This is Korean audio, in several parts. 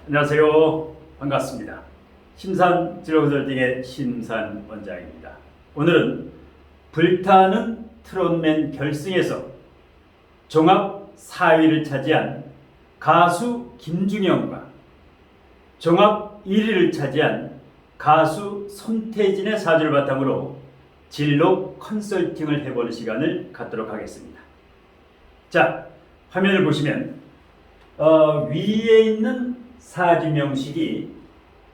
안녕하세요. 반갑습니다. 심산진로컨설팅의 심산 원장입니다. 오늘은 불타는 트롯맨 결승에서 종합 4위를 차지한 가수 김중현과 종합 1위를 차지한 가수 손태진의 사주를 바탕으로 진로 컨설팅을 해보는 시간을 갖도록 하겠습니다. 자, 화면을 보시면 위에 있는 사주 명식이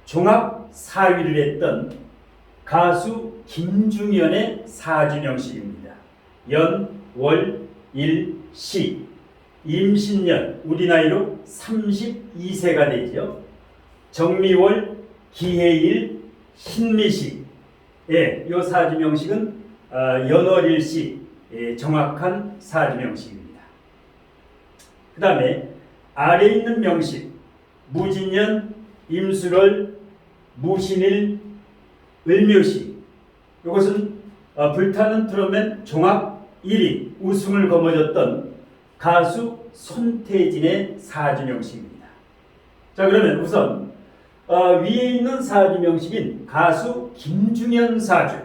종합 4위를 했던 가수 김중현의 사주 명식입니다. 연, 월, 일, 시, 임신년, 우리 나이로 32세가 되죠. 정미월, 기해일, 신미시. 이 사주 명식은 연월일시 정확한 사주 명식입니다. 그 다음에 아래 있는 명식 무진년, 임술월, 무신일, 을묘시. 이것은 불타는 트롯맨 종합 1위 우승을 거머쥐었던 가수 손태진의 사주 명식입니다. 자, 그러면 우선 위에 있는 사주 명식인 가수 김중현 사주,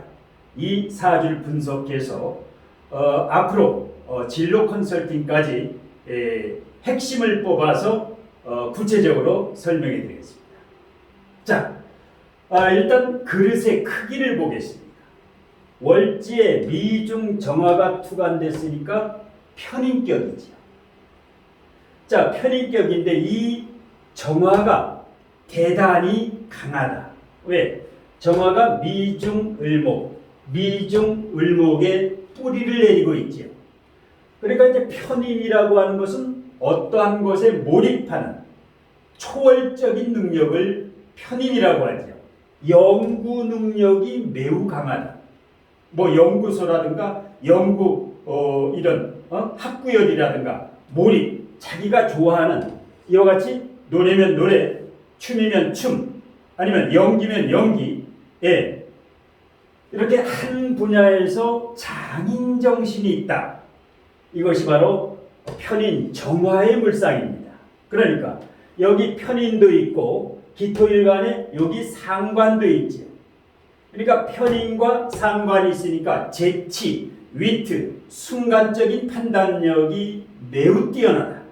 이 사주를 분석해서 앞으로 진로 컨설팅까지 핵심을 뽑아서 구체적으로 설명해 드리겠습니다. 자, 일단 그릇의 크기를 보겠습니다. 월지에 미중 정화가 투관됐으니까 편인격이죠. 자, 편인격인데 이 정화가 대단히 강하다. 왜? 정화가 미중을목, 미중을목에 뿌리를 내리고 있죠. 그러니까 이제 편인이라고 하는 것은 어떠한 것에 몰입하는 초월적인 능력을 편인이라고 하죠. 연구 능력이 매우 강하다. 뭐 연구소라든가 연구 이런 학구열이라든가 몰입, 자기가 좋아하는 이와 같이 노래면 노래, 춤이면 춤, 아니면 연기면 연기, 이렇게 한 분야에서 장인 정신이 있다. 이것이 바로 편인 정화의 물상입니다. 그러니까 여기 편인도 있고 기토일간에 여기 상관도 있죠. 그러니까 편인과 상관이 있으니까 재치, 위트, 순간적인 판단력이 매우 뛰어나다.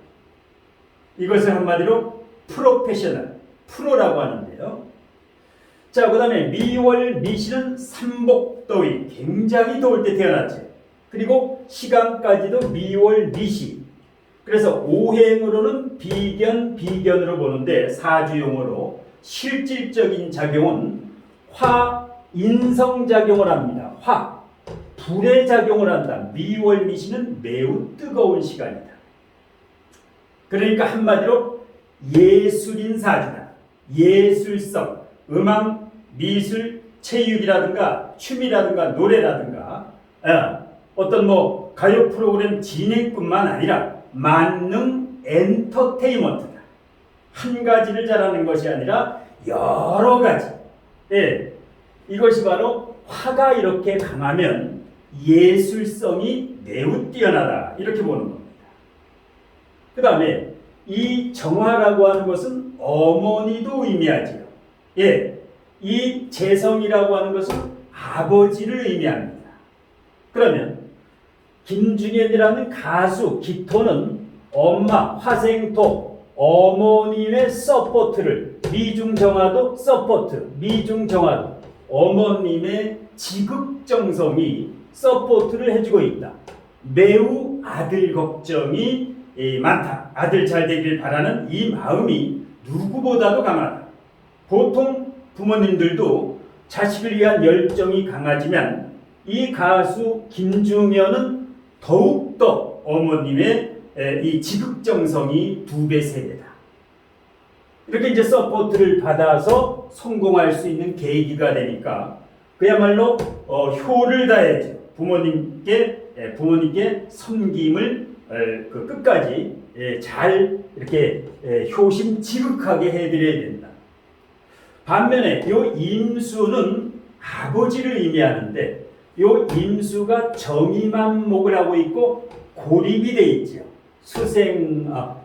이것을 한마디로 프로페셔널, 프로라고 하는데요. 자, 그 다음에 미월 미신은 삼복더위, 굉장히 더울 때 태어났죠. 그리고 시간까지도 미월 미시. 그래서 오행으로는 비견으로 보는데 사주용어로 실질적인 작용은 화, 인성작용을 합니다. 화, 불의 작용을 한다. 미월 미시는 매우 뜨거운 시간이다. 그러니까 한마디로 예술인 사주다. 예술성, 음악, 미술, 체육이라든가 춤이라든가 노래라든가 어떤 뭐 가요 프로그램 진행뿐만 아니라 만능 엔터테인먼트다. 한 가지를 잘하는 것이 아니라 여러 가지. 이것이 바로 화가 이렇게 강하면 예술성이 매우 뛰어나다. 이렇게 보는 겁니다. 그 다음에 이 정화라고 하는 것은 어머니도 의미하지요. 이 재성이라고 하는 것은 아버지를 의미합니다. 그러면 김중현이라는 가수 기토는 엄마 화생토 어머님의 서포트를 미중정화도 서포트 미중정화도 어머님의 지극정성이 서포트를 해주고 있다. 매우 아들 걱정이 많다. 아들 잘 되길 바라는 이 마음이 누구보다도 강하다. 보통 부모님들도 자식을 위한 열정이 강하지만 이 가수 김중현은 더욱더 어머님의 이 지극정성이 2배, 3배다. 이렇게 이제 서포트를 받아서 성공할 수 있는 계기가 되니까 그야말로 효를 다해야죠. 부모님께 섬김을 끝까지 잘 이렇게 효심지극하게 해드려야 된다. 반면에 이 임수는 아버지를 의미하는데 이 임수가 정이만목을 하고 있고 고립이 돼 있죠.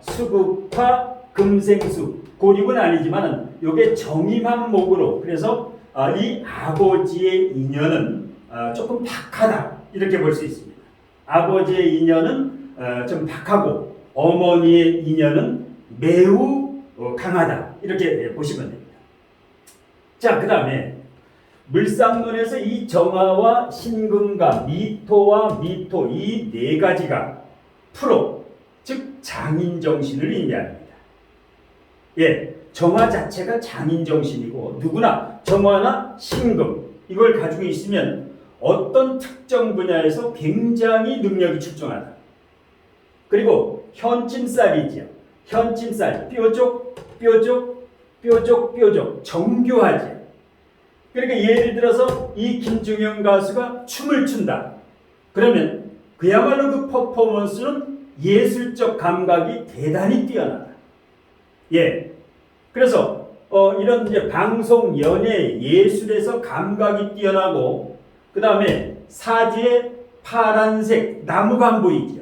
수급화 금생수, 고립은 아니지만은 요게 정임한 목으로, 그래서 이 아버지의 인연은 조금 박하다 이렇게 볼 수 있습니다. 아버지의 인연은 좀 박하고 어머니의 인연은 매우 강하다 이렇게 보시면 됩니다. 자, 그 다음에 물상론에서 이 정화와 신금과 미토와 미토 이 네 가지가 프로, 즉 장인정신을 의미합니다. 예, 정화 자체가 장인정신이고 누구나 정화나 신금 이걸 가지고 있으면 어떤 특정 분야에서 굉장히 능력이 출중하다. 그리고 현침살이지요. 현침살, 뾰족, 뾰족, 뾰족, 뾰족, 정교하지. 그러니까 예를 들어서 이 김중현 가수가 춤을 춘다. 그러면 그야말로 그 퍼포먼스는 예술적 감각이 대단히 뛰어나다. 예. 그래서 이런 이제 방송, 연예, 예술에서 감각이 뛰어나고 그 다음에 사지에 파란색 나무가 안 보이죠.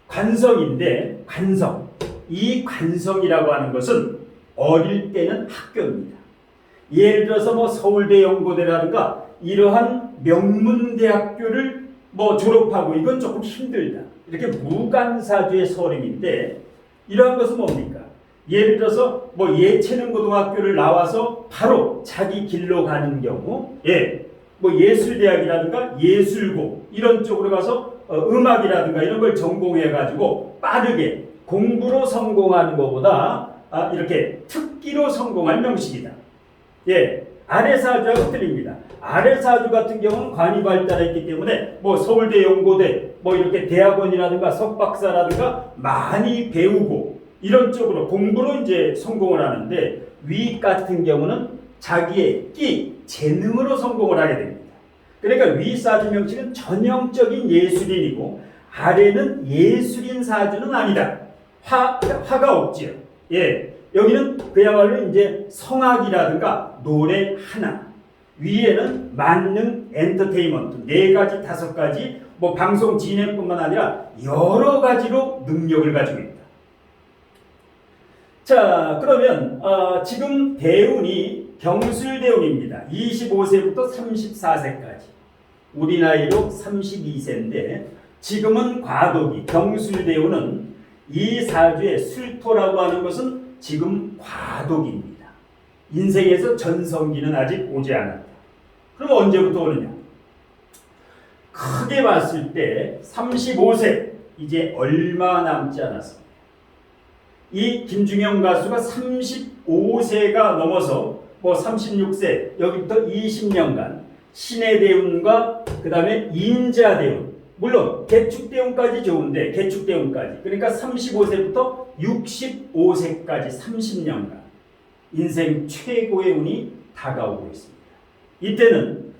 관성인데 관성. 이 관성이라고 하는 것은 어릴 때는 학교입니다. 예를 들어서 뭐 서울대 연고대라든가 이러한 명문대학교를 졸업하고 이건 조금 힘들다. 이렇게 무간사주의 서름인데 이러한 것은 뭡니까? 예를 들어서 예체능 고등학교를 나와서 바로 자기 길로 가는 경우, 예술대학이라든가 예술고 이런 쪽으로 가서 음악이라든가 이런 걸 전공해 가지고 빠르게 공부로 성공하는 것보다 이렇게 특기로 성공할 명식이다. 예, 아래사주하고 틀립니다. 아래사주 같은 경우는 관이 발달했기 때문에 서울대, 연고대, 이렇게 대학원이라든가 석박사라든가 많이 배우고 이런 쪽으로 공부로 이제 성공을 하는데 위 같은 경우는 자기의 끼, 재능으로 성공을 하게 됩니다. 그러니까 위 사주 명칭은 전형적인 예술인이고 아래는 예술인 사주는 아니다. 화가 없지요. 예. 여기는 그야말로 이제 성악이라든가 노래 하나, 위에는 만능 엔터테인먼트 4가지, 5가지 방송 진행뿐만 아니라 여러 가지로 능력을 가지고 있다. 자, 그러면 지금 대운이 경술대운입니다. 25세부터 34세까지. 우리 나이로 32세인데 지금은 과도기, 경술대운은 이 사주의 술토라고 하는 것은 지금 과도기입니다. 인생에서 전성기는 아직 오지 않았다. 그럼 언제부터 오느냐? 크게 봤을 때 35세, 이제 얼마 남지 않았습니다. 이 김중현 가수가 35세가 넘어서 36세, 여기부터 20년간 신의 대운과 그 다음에 인자대운, 물론 개축대운까지 좋은데 개축대운까지 그러니까 35세부터 65세까지 30년간 인생 최고의 운이 다가오고 있습니다. 이때는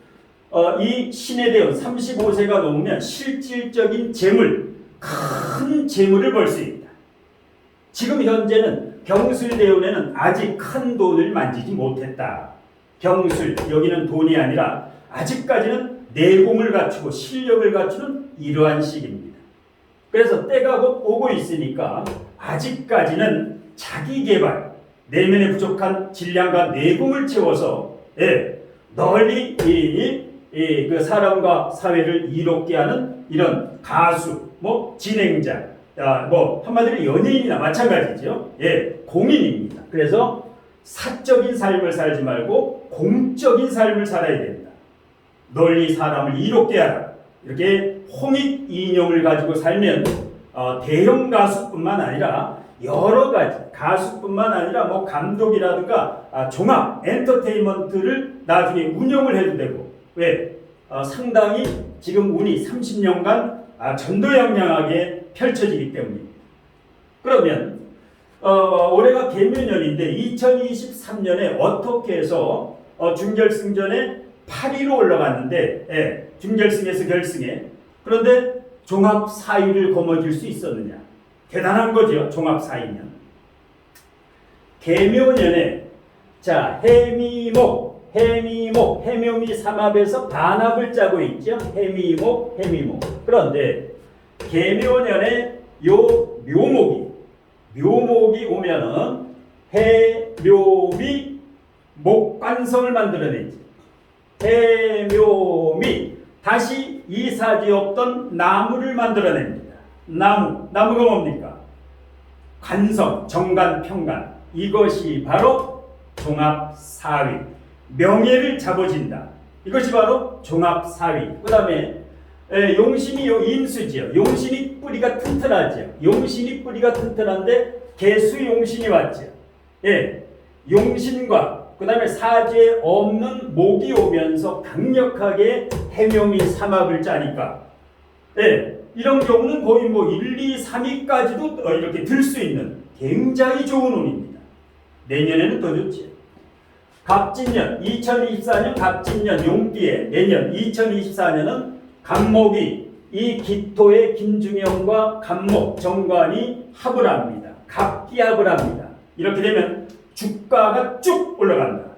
이 신의 대운 35세가 넘으면 실질적인 재물, 큰 재물을 벌 수 있다. 지금 현재는 경술대운에는 아직 큰 돈을 만지지 못했다. 경술, 여기는 돈이 아니라 아직까지는 내공을 갖추고 실력을 갖추는 이러한 시기입니다. 그래서 때가 곧 오고 있으니까 아직까지는 자기 개발, 내면에 부족한 질량과 내공을 채워서 널리 그 사람과 사회를 이롭게 하는 이런 가수, 진행자, 한마디로 연예인이나 마찬가지죠. 공인입니다. 그래서 사적인 삶을 살지 말고 공적인 삶을 살아야 된다. 널리 사람을 이롭게 하라. 이렇게 홍익 인용을 가지고 살면 대형 가수뿐만 아니라 여러 가지 가수뿐만 아니라 감독이라든가 종합 엔터테인먼트를 나중에 운영을 해도 되고 상당히 지금 운이 30년간 전도양양하게 펼쳐지기 때문입니다. 그러면 올해가 개묘년인데 2023년에 어떻게 해서 준결승전에 8위로 올라갔는데 준결승에서 결승에 그런데 종합 4위를 거머쥘 수 있었느냐? 대단한 거죠. 종합 4위면. 개묘년에 해미목, 해묘미 삼합에서 반합을 짜고 있죠. 해미목. 그런데 개묘년에 요 묘목이 묘목이 오면은 해묘미 목관성을 만들어내지. 해묘미 다시 이 사주에 없던 나무를 만들어냅니다. 나무가 뭡니까? 관성, 정관, 평관. 이것이 바로 종합사위. 명예를 잡아진다. 이것이 바로 종합사위. 그 다음에 용신이 인수지요. 용신이 뿌리가 튼튼하죠. 용신이 뿌리가 튼튼한데 개수용신이 왔죠. 예, 용신과 그 다음에 사주에 없는 목이 오면서 강력하게 해묘미 삼합을 짜니까, 예, 이런 경우는 거의 뭐 1, 2, 3위까지도 이렇게 들 수 있는 굉장히 좋은 운입니다. 내년에는 더 좋지. 갑진년 2024년 갑진년 용기에 내년 2024년은 갑목이 이 기토의 김중영과 갑목 정관이 합을 합니다. 갑기합을 합니다. 이렇게 되면 주가가 쭉 올라간다.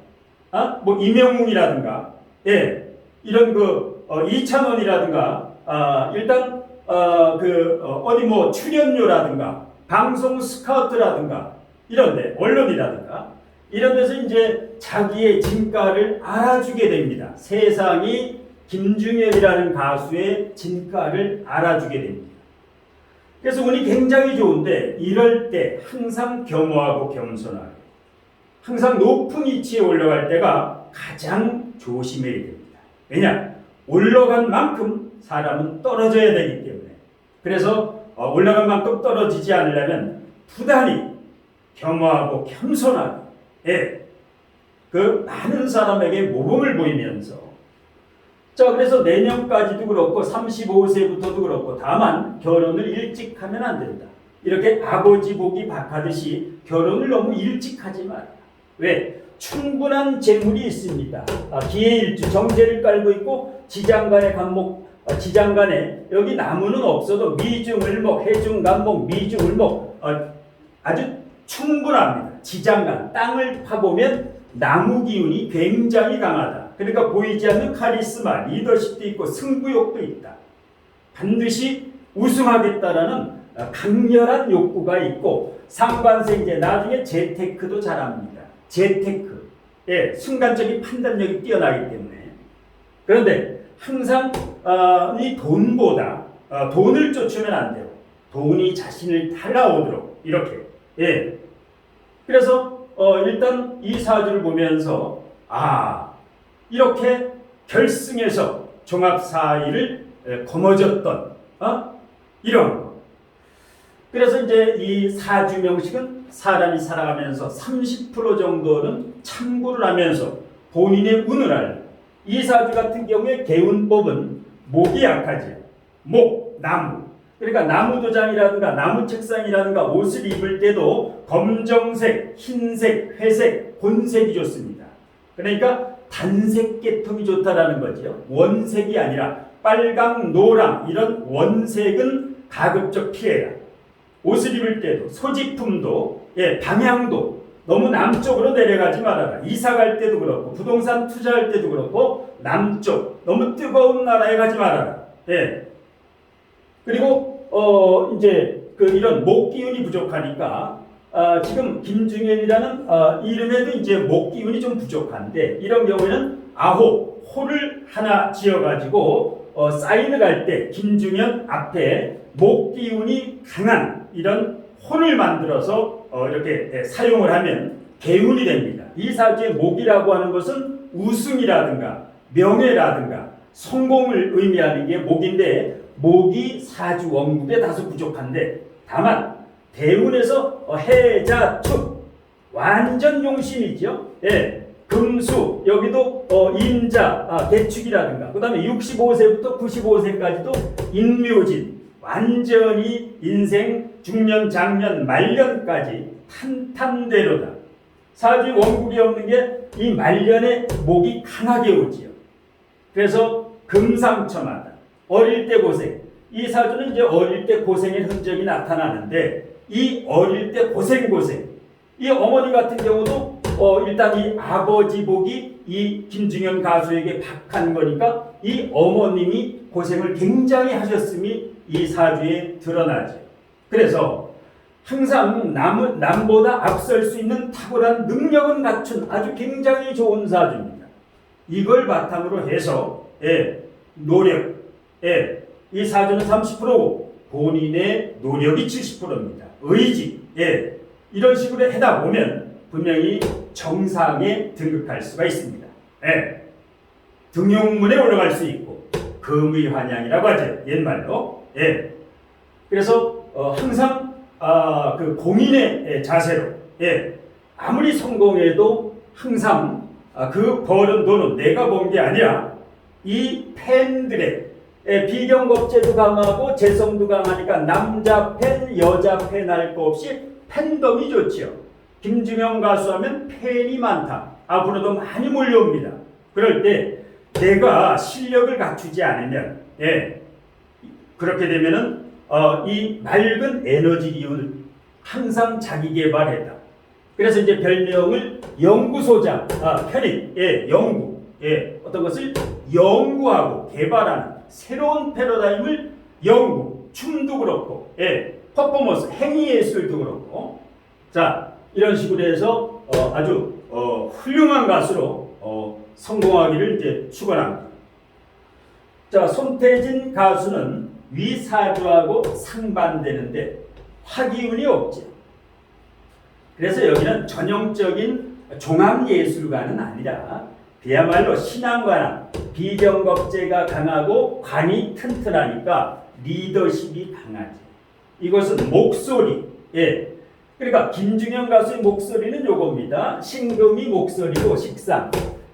뭐 임영웅이라든가, 예, 이런 이찬원이라든가, 일단 어디 뭐 출연료라든가, 방송 스카우트라든가, 이런데 언론이라든가 이런 데서 이제 자기의 진가를 알아주게 됩니다. 세상이 김중현이라는 가수의 진가를 알아주게 됩니다. 그래서 운이 굉장히 좋은데 이럴 때 항상 겸허하고 겸손하게, 항상 높은 위치에 올라갈 때가 가장 조심해야 됩니다. 왜냐? 올라간 만큼 사람은 떨어져야 되기 때문에. 그래서 올라간 만큼 떨어지지 않으려면 부단히 겸허하고 겸손하게, 예, 그 많은 사람에게 모범을 보이면서, 자, 그래서 내년까지도 그렇고 35세부터도 그렇고 다만 결혼을 일찍 하면 안 된다. 이렇게 아버지 복이 박하듯이 결혼을 너무 일찍 하지 마라. 왜? 충분한 재물이 있습니다. 기해일주 정제를 깔고 있고 지장간의 간목, 지장간에 여기 나무는 없어도 미중을목, 해중간목, 미중을목 아주 충분합니다. 지장간, 땅을 파보면 나무 기운이 굉장히 강하다. 그러니까 보이지 않는 카리스마, 리더십도 있고 승부욕도 있다. 반드시 우승하겠다라는 강렬한 욕구가 있고 상관생제, 나중에 재테크도 잘합니다. 재테크, 예, 순간적인 판단력이 뛰어나기 때문에. 그런데 항상 이 돈보다 돈을 쫓으면 안 돼요. 돈이 자신을 따라오도록 이렇게, 예. 그래서 일단 이 사주를 보면서 이렇게 결승에서 종합사위를 거머쥐었던 이런 거. 그래서 이제 이 사주 명식은 사람이 살아가면서 30% 정도는 참고를 하면서 본인의 운을 알고, 이 사주 같은 경우에 개운법은 목이 약하죠. 목, 나무. 그러니까 나무도장이라든가 나무책상이라든가 옷을 입을 때도 검정색, 흰색, 회색, 곤색이 좋습니다. 그러니까 단색 계통이 좋다라는 거죠. 원색이 아니라 빨강, 노랑 이런 원색은 가급적 피해라. 옷을 입을 때도 소지품도, 예, 방향도 너무 남쪽으로 내려가지 말아라. 이사 갈 때도 그렇고 부동산 투자할 때도 그렇고 남쪽 너무 뜨거운 나라에 가지 말아라. 예. 그리고 이제 이런 목 기운이 부족하니까 지금 김중현이라는 이름에도 이제 목 기운이 좀 부족한데 이런 경우에는 호를 하나 지어가지고 사인을 할 때 김중현 앞에 목 기운이 강한 이런 호를 만들어서 이렇게 사용을 하면 개운이 됩니다. 이 사주의 목이라고 하는 것은 우승이라든가 명예라든가 성공을 의미하는 게 목인데 목이 사주 원국에 다소 부족한데 다만 대운에서 해자축 완전 용신이죠. 예, 금수 여기도 인자 대축이라든가 그 다음에 65세부터 95세까지도 인묘진 완전히 인생 중년 장년 말년까지 탄탄대로다. 사주 원국이 없는 게 이 말년에 목이 강하게 오지요. 그래서 금상첨화다. 어릴 때 고생. 이 사주는 이제 어릴 때 고생의 흔적이 나타나는데 이 어릴 때 고생. 이 어머니 같은 경우도 일단 이 아버지 복이 이 김중현 가수에게 박한 거니까 이 어머님이 고생을 굉장히 하셨음이 이 사주에 드러나죠. 그래서 항상 남보다 앞설 수 있는 탁월한 능력은 갖춘 아주 굉장히 좋은 사주입니다. 이걸 바탕으로 해서 노력, 이 사주는 30%고 본인의 노력이 70%입니다. 의지, 이런 식으로 해다 보면 분명히 정상에 등극할 수가 있습니다. 등용문에 올라갈 수 있고 금의환양이라고 하죠. 옛말로. 그래서 항상 그 공인의 자세로 아무리 성공해도 항상 그 버는 돈은 내가 번 게 아니라 이 팬들의 비경겁제도 강하고 재성도 강하니까 남자 팬, 여자 팬 할 거 없이 팬덤이 좋지요. 김중영 가수 하면 팬이 많다. 앞으로도 많이 몰려옵니다. 그럴 때 내가 실력을 갖추지 않으면 그렇게 되면은 이 맑은 에너지 기운을 항상 자기 개발했다. 그래서 이제 별명을 연구소장, 편입, 연구, 어떤 것을 연구하고 개발하는 새로운 패러다임을 연구, 춤도 그렇고, 퍼포먼스, 행위예술도 그렇고, 자 이런 식으로 해서 아주 훌륭한 가수로 성공하기를 이제 축원합니다. 자 손태진 가수는 위사주하고 상반되는데 화기운이 없죠. 그래서 여기는 전형적인 종합예술가는 아니라 그야말로 신앙관학, 비경겁제가 강하고 관이 튼튼하니까 리더십이 강하지. 이것은 목소리, 그러니까 김중영 가수의 목소리는 요겁니다. 신금이 목소리고 식상.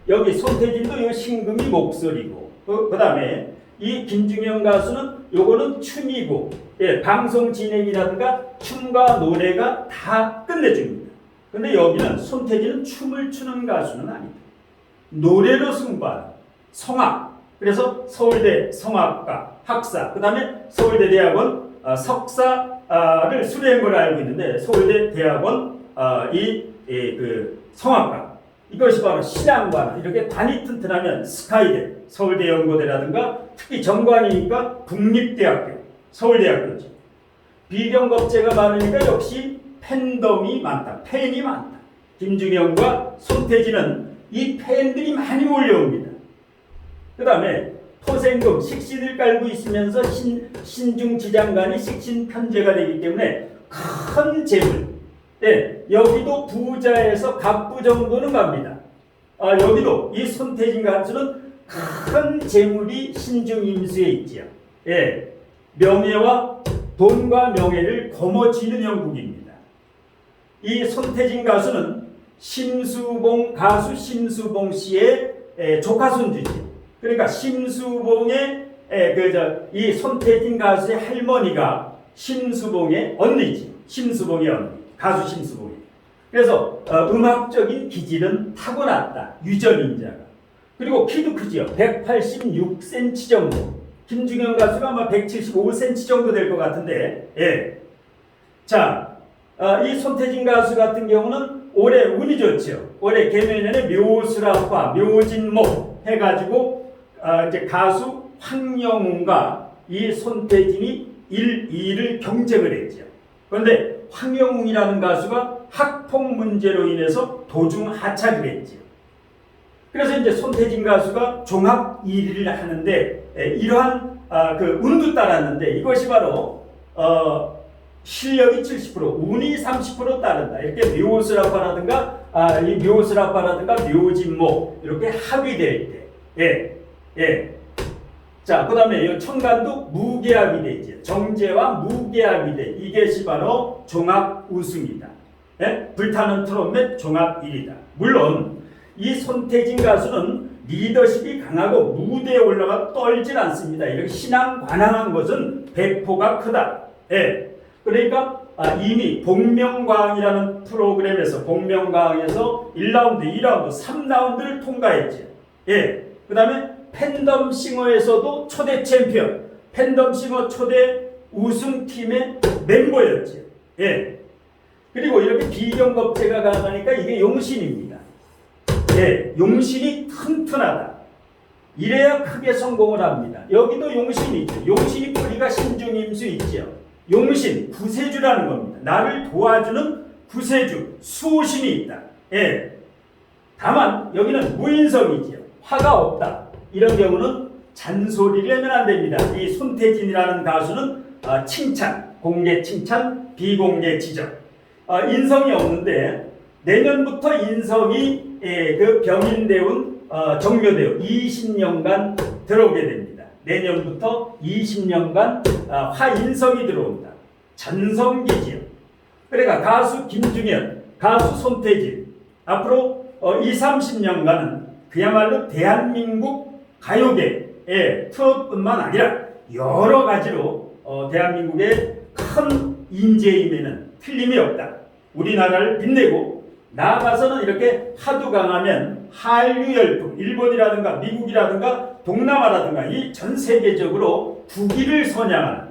여기 손태진도 요 신금이 목소리고. 그 다음에 이 김중영 가수는 요거는 춤이고, 방송 진행이라든가 춤과 노래가 다 끝내줍니다. 근데 여기는 손태진은 춤을 추는 가수는 아니다. 노래로 승부하는 성악. 그래서 서울대 성악과 학사, 그 다음에 서울대 대학원 석사를 수료한 걸 알고 있는데 서울대 대학원 그 성악과, 이것이 바로 신앙관. 이렇게 관이 튼튼하면 스카이대, 서울대 연고대라든가 특히 정관이니까 국립대학교, 서울대학교지. 비경겁제가 많으니까 역시 팬덤이 많다. 팬이 많다. 김중영과 손태진은 이 팬들이 많이 몰려옵니다. 그 다음에 토생금, 식신을 깔고 있으면서 신중지장간이 식신편제가 되기 때문에 큰 재물, 여기도 부자에서 갑부 정도는 갑니다. 여기도 이 손태진 가수는 큰 재물이 신중임수에 있지요. 명예와 돈과 명예를 거머쥐는 형국입니다. 이 손태진 가수는 심수봉 가수 심수봉 씨의 조카 손주죠. 그러니까 심수봉의 이 손태진 가수의 할머니가 심수봉의 언니지. 심수봉의 언니, 가수 심수봉이. 그래서 음악적인 기질은 타고났다. 유전인자가. 그리고 키도 크지요. 186cm 정도. 김중영 가수가 아마 175cm 정도 될 것 같은데, 자, 이 손태진 가수 같은 경우는 올해 운이 좋죠. 올해 개묘년에 묘수라파, 묘진목 해가지고 이제 가수 황영웅과 이 손태진이 1, 2를 경쟁을 했죠. 그런데 황영웅이라는 가수가 학폭 문제로 인해서 도중 하차를 했죠. 그래서 이제 손태진 가수가 종합 1위를 하는데 이러한 그 운도 따랐는데 이것이 바로 실력이 70%, 운이 30% 따른다. 이렇게 묘수라파라든가 이 묘수라파라든가 묘진목 이렇게 합의될 때, 자, 그 다음에 청간도 무계합이 되지. 정제와 무계합이 돼. 이것이 바로 종합 우승이다. 불타는 트롯맨 종합 1위다. 물론 이 손태진 가수는 리더십이 강하고 무대에 올라가 떨질 않습니다. 이렇게 신앙 관항한 것은 배포가 크다. 그러니까 이미 복명광이라는 프로그램에서 복명광에서 1라운드, 2라운드, 3라운드를 통과했죠. 그 다음에 팬덤싱어에서도 초대 챔피언, 팬덤싱어 초대 우승팀의 멤버였죠. 그리고 이렇게 비경겁제가 강하니까 이게 용신입니다. 용신이 튼튼하다. 이래야 크게 성공을 합니다. 여기도 용신이 있죠. 용신이 뿌리가 신중임수 있죠. 용신, 구세주라는 겁니다. 나를 도와주는 구세주, 수호신이 있다. 예. 다만 여기는 무인성이지요. 화가 없다. 이런 경우는 잔소리를 하면 안 됩니다. 이 손태진이라는 가수는 칭찬, 공개 칭찬, 비공개 지적. 인성이 없는데 내년부터 인성이 그 병인대운 정묘대운 20년간 들어오게 됩니다. 내년부터 20년간 화인성이 들어온다. 전성기지요. 그러니까 가수 김중현, 가수 손태진 앞으로 20, 30년간은 그야말로 대한민국 가요계의 트롯뿐만 아니라 여러 가지로 대한민국의 큰 인재임에는 틀림이 없다. 우리나라를 빛내고 나아가서는 이렇게 하도 강하면 한류 열풍, 일본이라든가 미국이라든가 동남아라든가 이 전 세계적으로 국위를 선양하는,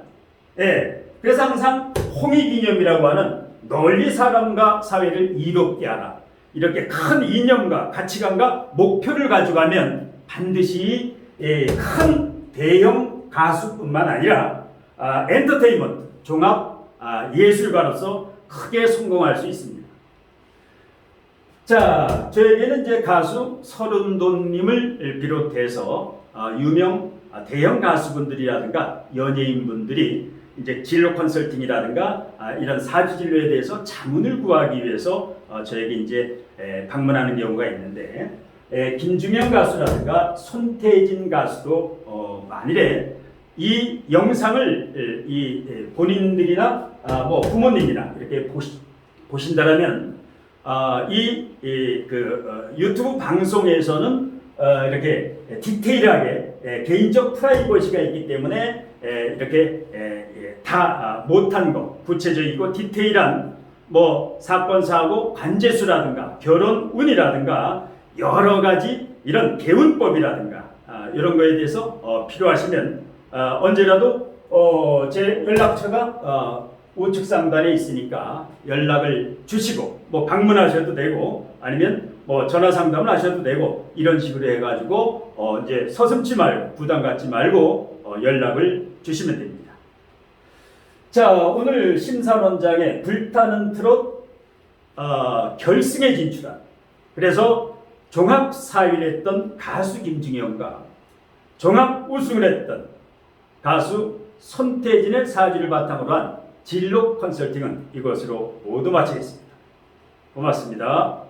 그래서 항상 홍익이념이라고 하는 널리 사람과 사회를 이롭게 하라. 이렇게 큰 이념과 가치관과 목표를 가져가면 반드시 큰 대형 가수뿐만 아니라 엔터테인먼트, 종합 예술가로서 크게 성공할 수 있습니다. 자, 저에게는 이제 가수 서른도님을 비롯해서 유명 대형 가수분들이라든가 연예인분들이 이제 진로 컨설팅이라든가 이런 사주 진로에 대해서 자문을 구하기 위해서 저에게 이제 방문하는 경우가 있는데, 김중현 가수라든가 손태진 가수도 만일에 이 영상을 본인들이나 뭐 부모님이나 이렇게 보신다라면 유튜브 방송에서는 이렇게 디테일하게 개인적 프라이버시가 있기 때문에 이렇게 다 못한 거, 구체적이고 디테일한 뭐 사건 사고 관제수라든가 결혼 운이라든가 여러 가지 이런 개운법이라든가 이런 거에 대해서 필요하시면 언제라도 제 연락처가 우측 상단에 있으니까 연락을 주시고 뭐 방문하셔도 되고 아니면 뭐 전화 상담을 하셔도 되고 이런 식으로 해가지고 이제 서슴지 말고 부담 갖지 말고 연락을 주시면 됩니다. 자, 오늘 심사원장의 불타는 트롯 결승에 진출한, 그래서 종합 4위를 했던 가수 김중현과 종합 우승을 했던 가수 손태진의 사주를 바탕으로 한 진로 컨설팅은 이것으로 모두 마치겠습니다. 고맙습니다.